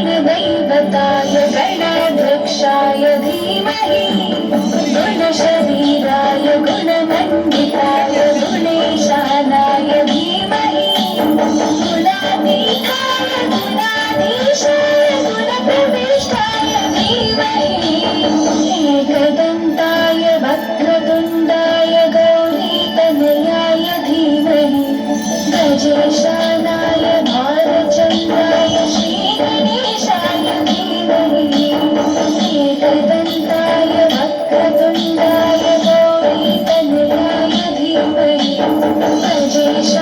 गणदैवताय गणाध्यक्षाय धीमहि गुणशरीराय गुणमण्डिताय गुणेशानाय धीमहि गुणातीताय गुणाधीशाय गुणप्रविष्टाय धीमहि एकदन्ताय वक्रतुण्डाय गौरीतनयाय धीमहि गजेशानाय भालचन्द्राय श्रीगणेशाय धीमहि एकदन्ताय वक्रतुण्डाय गौरीतनयाय धीमहि गजेशानाय